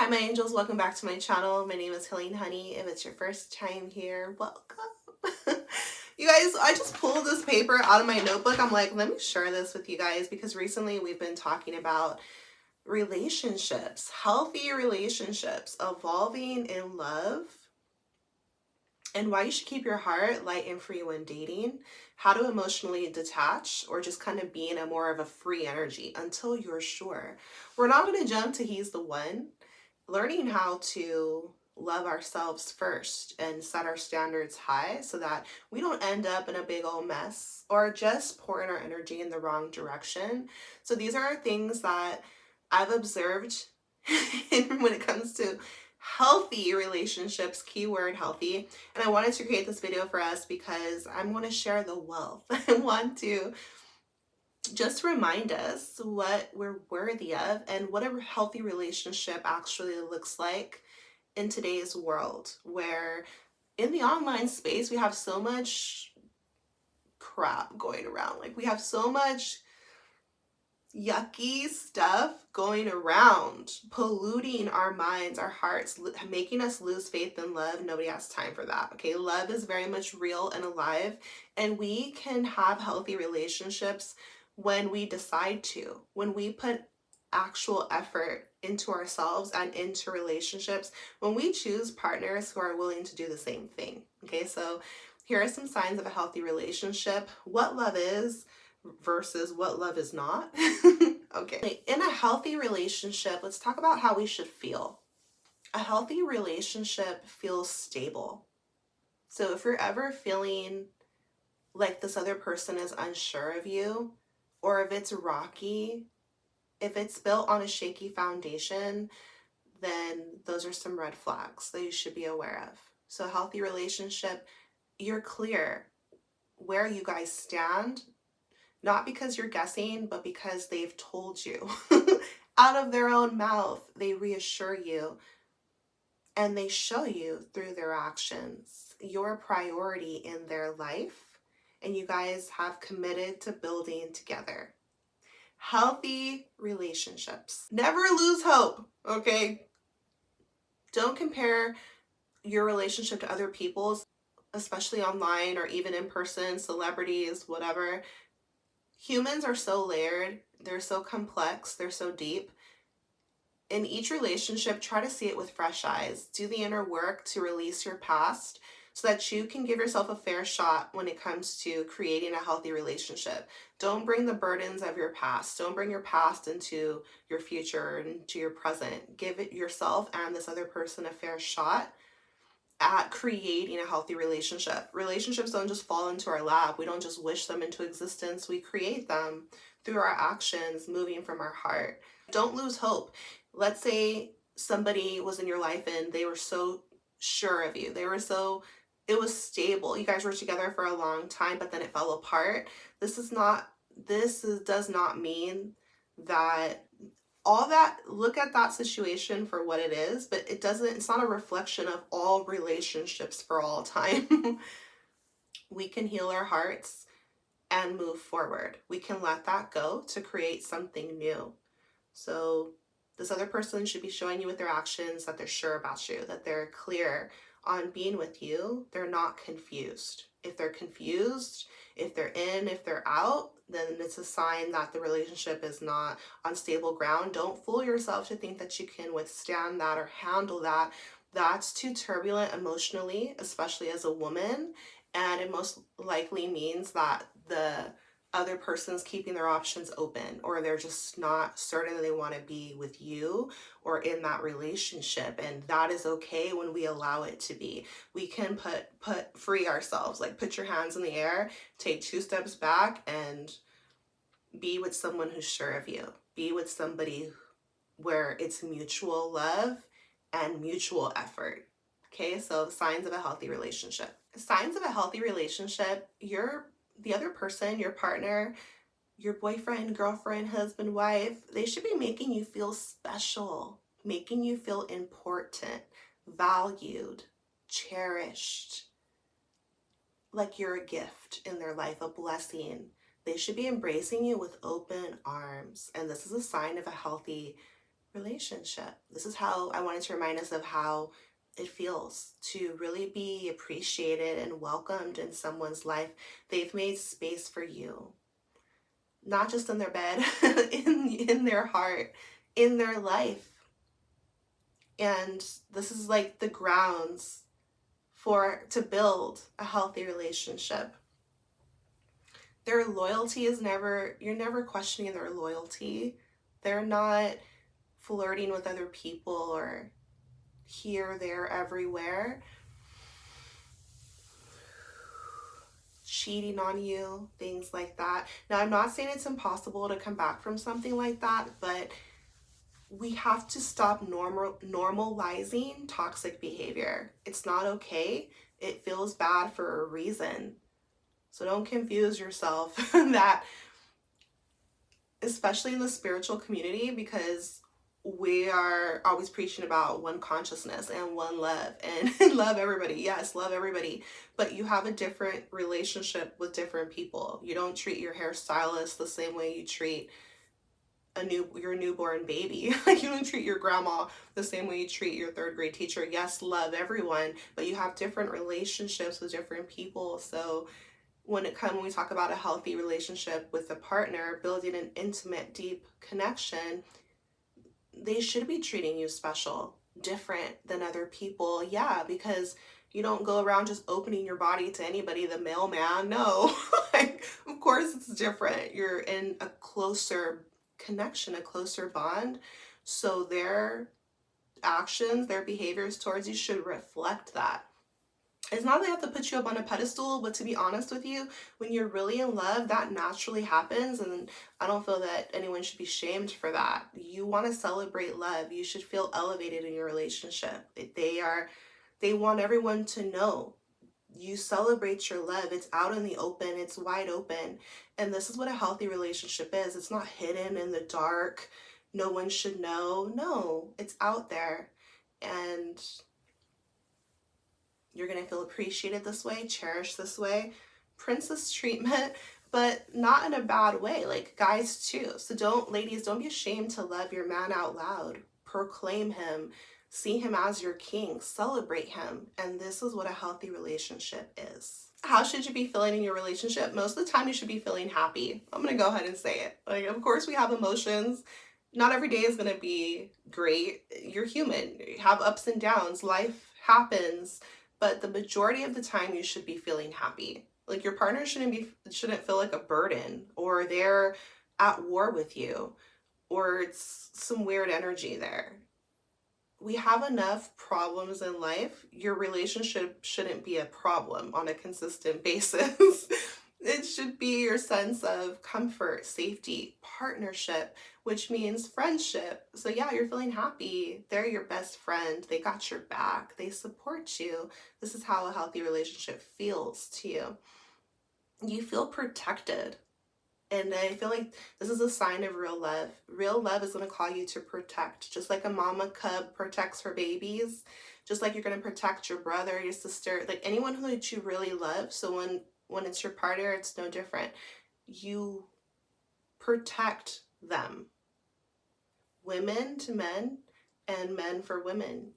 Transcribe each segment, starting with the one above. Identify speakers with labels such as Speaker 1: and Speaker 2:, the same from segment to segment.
Speaker 1: Hi, my angels. Welcome back to my channel. My name is Healing Honey. If it's your first time here, welcome. You guys, I just pulled this paper out of my notebook. I'm like, let me share this with you guys because recently we've been talking about relationships, healthy relationships, evolving in love, and why you should keep your heart light and free when dating, how to emotionally detach or just kind of be in a more of a free energy until you're sure. We're not going to jump to he's the one. Learning how to love ourselves first and set our standards high so that we don't end up in a big old mess or just pouring our energy in the wrong direction. So these are things that I've observed when it comes to healthy relationships, keyword healthy. And I wanted to create this video for us because I want to share the wealth. I want to just remind us what we're worthy of and what a healthy relationship actually looks like in today's world, where in the online space we have so much crap going around. Like, we have so much yucky stuff going around, polluting our minds, our hearts, making us lose faith in love. Nobody has time for that. Okay, love is very much real and alive, and we can have healthy relationships when we decide to, when we put actual effort into ourselves and into relationships, when we choose partners who are willing to do the same thing. Okay, so here are some signs of a healthy relationship, what love is versus what love is not. Okay, in a healthy relationship, let's talk about how we should feel. A healthy relationship feels stable. So if you're ever feeling like this other person is unsure of you, or if it's rocky, if it's built on a shaky foundation, then those are some red flags that you should be aware of. So a healthy relationship, you're clear where you guys stand, not because you're guessing, but because they've told you out of their own mouth. They reassure you and they show you through their actions your priority in their life, and you guys have committed to building together. Healthy relationships. Never lose hope, okay? Don't compare your relationship to other people's, especially online or even in person, celebrities, whatever. Humans are so layered, they're so complex, they're so deep. In each relationship, try to see it with fresh eyes. Do the inner work to release your past so that you can give yourself a fair shot when it comes to creating a healthy relationship. Don't bring the burdens of your past. Don't bring your past into your future and into your present. Give it yourself and this other person a fair shot at creating a healthy relationship. Relationships don't just fall into our lap. We don't just wish them into existence. We create them through our actions, moving from our heart. Don't lose hope. Let's say somebody was in your life and they were so sure of you. It was stable. You guys were together for a long time, but then it fell apart. Does not mean that all that, look at that situation for what it is, but it's not a reflection of all relationships for all time. We can heal our hearts and move forward. We can let that go to create something new. So this other person should be showing you with their actions that they're sure about you, that they're clear on being with you. They're not confused. If they're confused, if they're in, if they're out, then it's a sign that the relationship is not on stable ground. Don't fool yourself to think that you can withstand that or handle that. That's too turbulent emotionally, especially as a woman. And it most likely means that the other person's keeping their options open, or they're just not certain that they want to be with you or in that relationship. And that is okay when we allow it to be. We can free ourselves, like put your hands in the air, take 2 steps back, and be with someone who's sure of you. Be with somebody where it's mutual love and mutual effort. Okay, so signs of a healthy relationship. Signs of a healthy relationship, the other person, your partner, your boyfriend, girlfriend, husband, wife, they should be making you feel special, making you feel important, valued, cherished, like you're a gift in their life, a blessing. They should be embracing you with open arms. And this is a sign of a healthy relationship. This is how I wanted to remind us of how it feels to really be appreciated and welcomed in someone's life. They've made space for you, not just in their bed, in their heart, in their life. And this is like the grounds to build a healthy relationship. Their loyalty is never, you're never questioning their loyalty. They're not flirting with other people or here, there, everywhere, cheating on you, things like that. Now, I'm not saying it's impossible to come back from something like that, but we have to stop normalizing toxic behavior. It's not okay. It feels bad for a reason. So don't confuse yourself that, especially in the spiritual community, because we are always preaching about one consciousness and one love and love everybody. Yes, love everybody. But you have a different relationship with different people. You don't treat your hairstylist the same way you treat your newborn baby. Like, you don't treat your grandma the same way you treat your third grade teacher. Yes, love everyone, but you have different relationships with different people. So when we talk about a healthy relationship with a partner, building an intimate, deep connection, they should be treating you special, different than other people. Yeah, because you don't go around just opening your body to anybody, the mailman. No, like, of course it's different. You're in a closer connection, a closer bond. So their actions, their behaviors towards you should reflect that. It's not that they have to put you up on a pedestal, but to be honest with you, when you're really in love, that naturally happens, and I don't feel that anyone should be shamed for that. You want to celebrate love. You should feel elevated in your relationship. They want everyone to know. You celebrate your love. It's out in the open. It's wide open. And this is what a healthy relationship is. It's not hidden in the dark. No one should know. No, it's out there. And you're going to feel appreciated this way, cherished this way, princess treatment, but not in a bad way, like guys too. So ladies, don't be ashamed to love your man out loud. Proclaim him, see him as your king, celebrate him. And this is what a healthy relationship is. How should you be feeling in your relationship? Most of the time you should be feeling happy. I'm going to go ahead and say it. Like, of course we have emotions. Not every day is going to be great. You're human. You have ups and downs. Life happens. But the majority of the time you should be feeling happy. Like, your partner shouldn't feel like a burden, or they're at war with you, or it's some weird energy there. We have enough problems in life. Your relationship shouldn't be a problem on a consistent basis. It should be your sense of comfort, safety, partnership, which means friendship. So yeah, you're feeling happy. They're your best friend. They got your back. They support you. This is how a healthy relationship feels to you. You feel protected. And I feel like this is a sign of real love. Real love is going to call you to protect. Just like a mama cub protects her babies, just like you're going to protect your brother, your sister, like anyone who you really love. So when it's your partner, it's no different. You protect them. Women to men and men for women.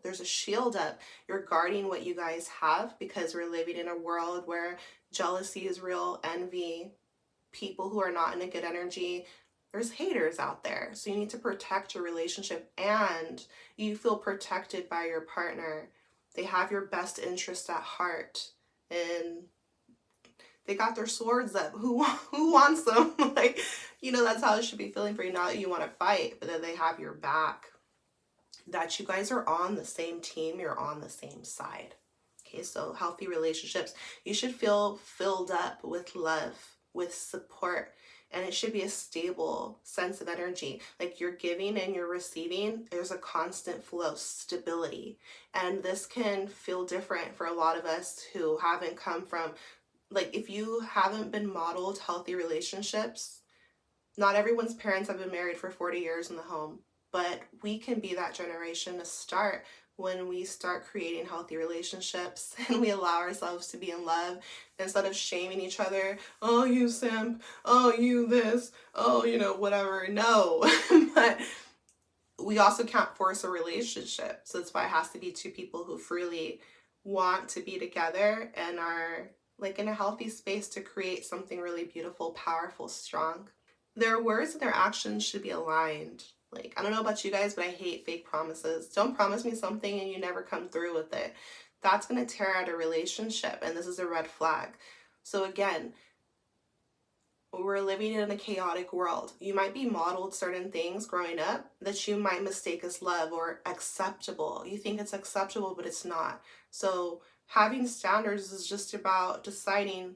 Speaker 1: There's a shield up. You're guarding what you guys have, because we're living in a world where jealousy is real, envy, people who are not in a good energy. There's haters out there. So you need to protect your relationship, and you feel protected by your partner. They have your best interest at heart, and they got their swords up. Who wants them? Like, that's how it should be feeling for you. Not that you want to fight, but that they have your back. That you guys are on the same team. You're on the same side. Okay, so healthy relationships. You should feel filled up with love, with support, and it should be a stable sense of energy. Like, you're giving and you're receiving. There's a constant flow, stability. And this can feel different for a lot of us who haven't come from, like, if you haven't been modeled healthy relationships, not everyone's parents have been married for 40 years in the home, but we can be that generation to start when we start creating healthy relationships and we allow ourselves to be in love instead of shaming each other. Oh, you simp. Oh, you this. Oh, whatever. No. But we also can't force a relationship. So that's why it has to be two people who freely want to be together and are like in a healthy space to create something really beautiful, powerful, strong. Their words and their actions should be aligned. Like, I don't know about you guys, but I hate fake promises. Don't promise me something and you never come through with it. That's going to tear out a relationship, and this is a red flag. So again, we're living in a chaotic world. You might be modeled certain things growing up that you might mistake as love or acceptable. You think it's acceptable, but it's not. So having standards is just about deciding,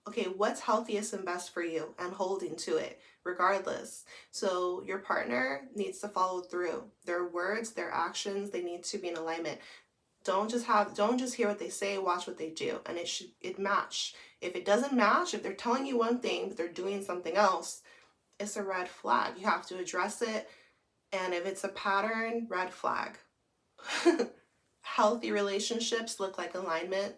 Speaker 1: okay, what's healthiest and best for you and holding to it regardless. So your partner needs to follow through. Their words, their actions, they need to be in alignment. Don't just hear what they say, watch what they do, and it match. If it doesn't match, if they're telling you one thing but they're doing something else, it's a red flag. You have to address it, and if it's a pattern, red flag. Healthy relationships look like alignment.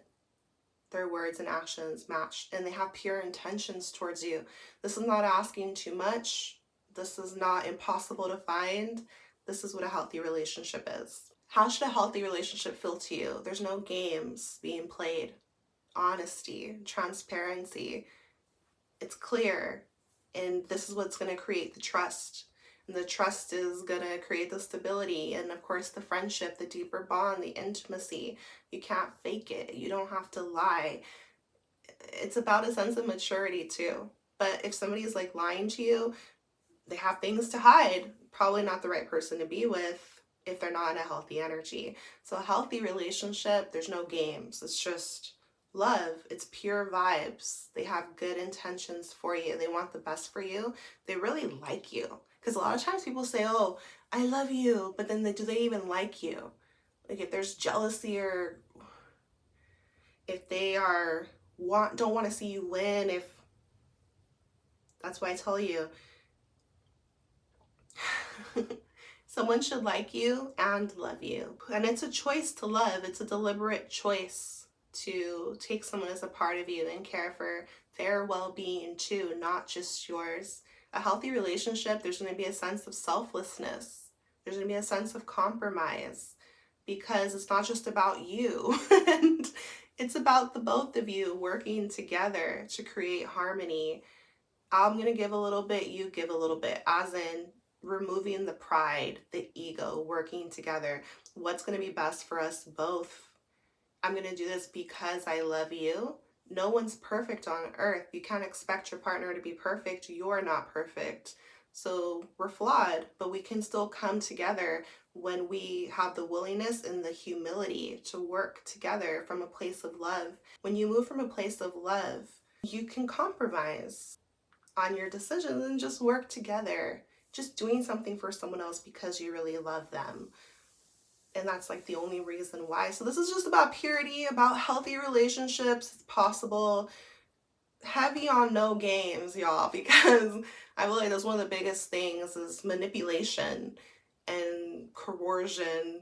Speaker 1: Their words and actions match, and they have pure intentions towards you. This is not asking too much. This is not impossible to find. This is what a healthy relationship is. How should a healthy relationship feel to you? There's no games being played. Honesty, transparency. It's clear. And this is what's going to create the trust. And the trust is going to create the stability. And of course, the friendship, the deeper bond, the intimacy. You can't fake it. You don't have to lie. It's about a sense of maturity too. But if somebody is like lying to you, they have things to hide. Probably not the right person to be with if they're not in a healthy energy. So a healthy relationship, there's no games. It's just love. It's pure vibes. They have good intentions for you. They want the best for you. They really like you. Because a lot of times people say, oh, I love you, but then do they even like you? Like if there's jealousy, or if they don't want to see you win, if that's why I tell you, someone should like you and love you. And it's a choice to love. It's a deliberate choice to take someone as a part of you and care for their well-being too, not just yours. A healthy relationship, there's going to be a sense of selflessness. There's going to be a sense of compromise, because it's not just about you. And it's about the both of you working together to create harmony. I'm going to give a little bit, you give a little bit, as in removing the pride, the ego, working together. What's going to be best for us both? I'm going to do this because I love you. No one's perfect on earth. You can't expect your partner to be perfect. You're not perfect. So we're flawed, but we can still come together when we have the willingness and the humility to work together from a place of love. When you move from a place of love, you can compromise on your decisions and just work together. Just doing something for someone else because you really love them. And that's like the only reason why. So this is just about purity, about healthy relationships. It's possible. Heavy on no games, y'all, because I feel like that's one of the biggest things is manipulation and coercion.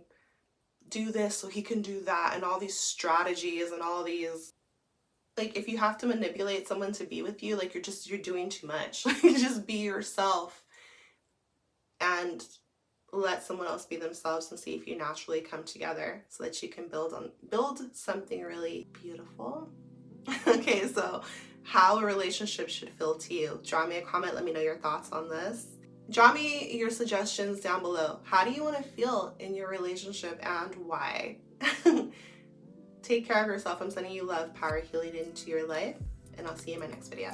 Speaker 1: Do this so he can do that, and all these strategies and all these, like, if you have to manipulate someone to be with you, like you're doing too much. Like, just be yourself and let someone else be themselves and see if you naturally come together so that you can build something really beautiful. Okay, so how a relationship should feel to you. Draw me a comment, let me know your thoughts on this. Draw me your suggestions down below. How do you want to feel in your relationship and why? Take care of yourself. I'm sending you love, power, healing into your life, and I'll see you in my next video.